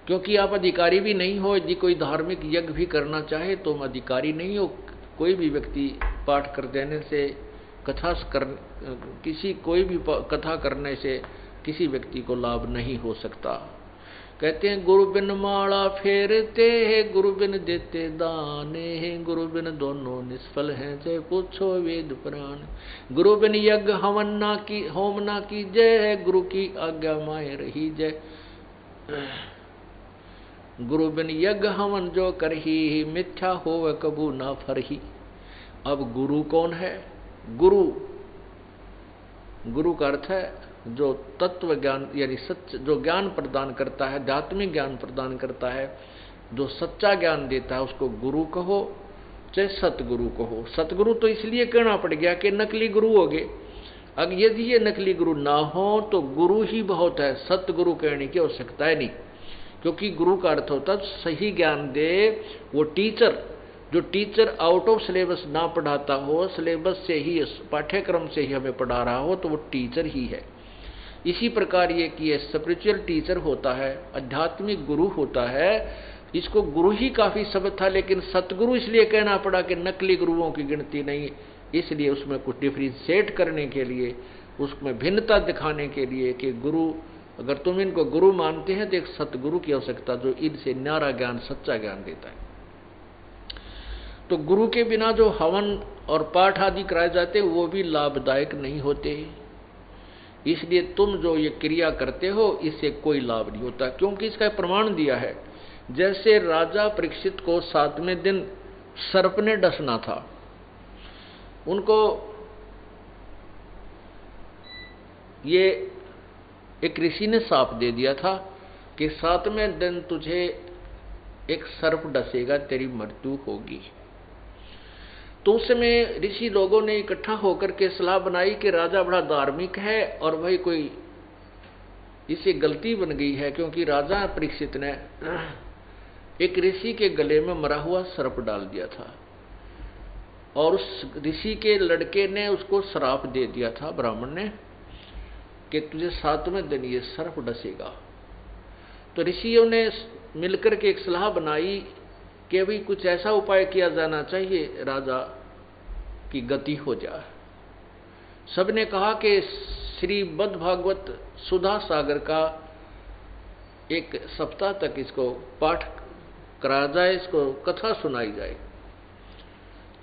क्योंकि आप अधिकारी भी नहीं हो। यदि कोई धार्मिक यज्ञ भी करना चाहे तो तुम अधिकारी नहीं हो। कोई भी व्यक्ति पाठ कर देने से कोई भी कथा करने से किसी व्यक्ति को लाभ नहीं हो सकता। कहते हैं गुरु बिन माला फेरते हैं, गुरु बिन देते दाने हैं, गुरु बिन दोनों निष्फल हैं, जय पूछो वेद पुराण। गुरु बिन यज्ञ होम ना की जय है, गुरु की आज्ञा माए रही जय। गुरु बिन यज्ञ हवन जो करही, मिथ्या होवे कबू ना फरही। अब गुरु कौन है? गुरु का अर्थ है जो तत्व ज्ञान यानी सत्य, जो ज्ञान प्रदान करता है, आध्यात्मिक ज्ञान प्रदान करता है, जो सच्चा ज्ञान देता है, उसको गुरु कहो चाहे सतगुरु कहो। सतगुरु तो इसलिए कहना पड़ गया कि नकली गुरु हो गए। अगर यदि ये नकली गुरु ना हो तो गुरु ही बहुत है, सतगुरु कहने की आवश्यकता है नहीं। क्योंकि गुरु का अर्थ होता है सही ज्ञान दे वो टीचर। जो टीचर आउट ऑफ सिलेबस ना पढ़ाता हो, सिलेबस से ही, पाठ्यक्रम से ही हमें पढ़ा रहा हो, तो वो टीचर ही है। इसी प्रकार ये कि ये स्पिरिचुअल टीचर होता है, आध्यात्मिक गुरु होता है। इसको गुरु ही काफी शब्द था, लेकिन सतगुरु इसलिए कहना पड़ा कि नकली गुरुओं की गिनती नहीं। इसलिए उसमें कुछ डिफ्रेंशिएट करने के लिए, उसमें भिन्नता दिखाने के लिए कि गुरु, अगर तुम इनको गुरु मानते हैं तो एक सतगुरु की आवश्यकता जो इनसे न्यारा ज्ञान, सच्चा ज्ञान देता है। तो गुरु के बिना जो हवन और पाठ आदि कराए जाते वो भी लाभदायक नहीं होते। इसलिए तुम जो ये क्रिया करते हो इससे कोई लाभ नहीं होता, क्योंकि इसका प्रमाण दिया है। जैसे राजा परीक्षित को 7वें दिन सर्प ने डसना था, उनको ये एक ऋषि ने साप दे दिया था कि 7वें दिन तुझे एक सर्प डसेगा, तेरी मृत्यु होगी। तो उस समय ऋषि लोगों ने इकट्ठा होकर के सलाह बनाई कि राजा बड़ा धार्मिक है और भाई कोई इसे गलती बन गई है, क्योंकि राजा परीक्षित ने एक ऋषि के गले में मरा हुआ सर्प डाल दिया था और उस ऋषि के लड़के ने उसको श्राप दे दिया था, ब्राह्मण ने, कि तुझे 7वें दिन ये सर्प डसेगा। तो ऋषियों ने मिलकर के एक सलाह बनाई कि अभी कुछ ऐसा उपाय किया जाना चाहिए राजा की गति हो जाए। सबने कहा कि श्रीमद् भागवत सुधा सागर का एक सप्ताह तक इसको पाठ कराया जाए, इसको कथा सुनाई जाए।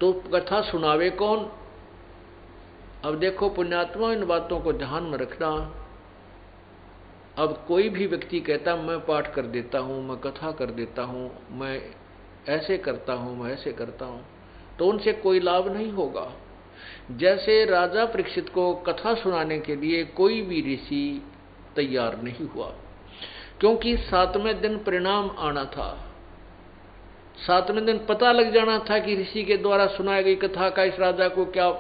तो कथा सुनावे कौन? अब देखो पुण्यात्मा, इन बातों को ध्यान में रखना। अब कोई भी व्यक्ति कहता मैं पाठ कर देता हूं, मैं कथा कर देता हूं, मैं ऐसे करता हूं, मैं ऐसे करता हूं, तो उनसे कोई लाभ नहीं होगा। जैसे राजा परीक्षित को कथा सुनाने के लिए कोई भी ऋषि तैयार नहीं हुआ, क्योंकि 7वें दिन परिणाम आना था। 7वें दिन पता लग जाना था कि ऋषि के द्वारा सुनाई गई कथा का इस राजा को क्या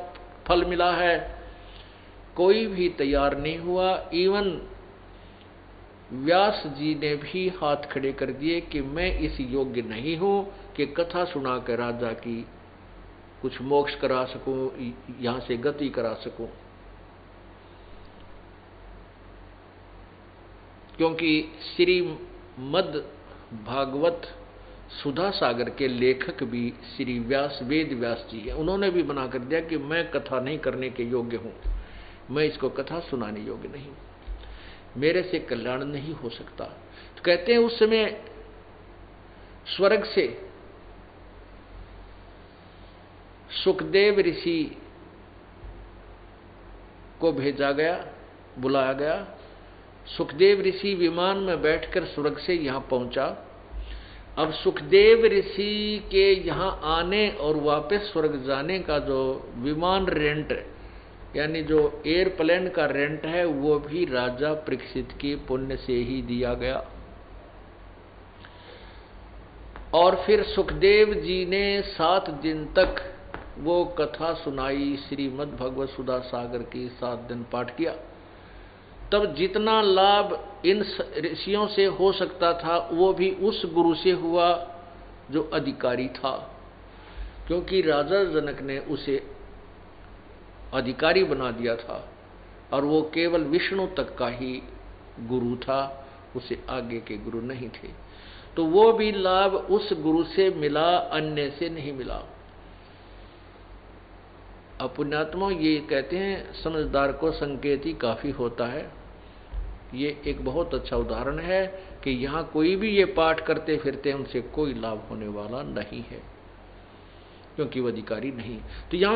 फल मिला है। कोई भी तैयार नहीं हुआ। इवन व्यास जी ने भी हाथ खड़े कर दिए कि मैं इस योग्य नहीं हूं कि कथा सुना कर राजा की कुछ मोक्ष करा सकूं, यहां से गति करा सकूं। क्योंकि श्रीमद् भागवत सुधा सागर के लेखक भी श्री व्यास, वेद व्यास जी हैं। उन्होंने भी मना कर दिया कि मैं कथा नहीं करने के योग्य हूं, मैं इसको कथा सुनाने योग्य नहीं, मेरे से कल्याण नहीं हो सकता। तो कहते हैं उस समय स्वर्ग से सुखदेव ऋषि को भेजा गया, बुलाया गया। सुखदेव ऋषि विमान में बैठकर स्वर्ग से यहां पहुंचा। अब सुखदेव ऋषि के यहां आने और वापस स्वर्ग जाने का जो विमान रेंट, यानी जो एयरप्लेन का रेंट है, वो भी राजा परीक्षित के पुण्य से ही दिया गया। और फिर सुखदेव जी ने 7 दिन तक वो कथा सुनाई, श्रीमद् भगवत सुधा सागर की 7 दिन पाठ किया। तब जितना लाभ इन ऋषियों से हो सकता था वो भी उस गुरु से हुआ जो अधिकारी था, क्योंकि राजा जनक ने उसे अधिकारी बना दिया था और वो केवल विष्णु तक का ही गुरु था उसे आगे के गुरु नहीं थे, तो वो भी लाभ उस गुरु से मिला, अन्य से नहीं मिला। अपुण्यात्मा ये कहते हैं समझदार को संकेत ही काफी होता है। ये एक बहुत अच्छा उदाहरण है कि यहाँ कोई भी ये पाठ करते फिरते उनसे कोई लाभ होने वाला नहीं है, क्योंकि वो अधिकारी नहीं। तो यहाँ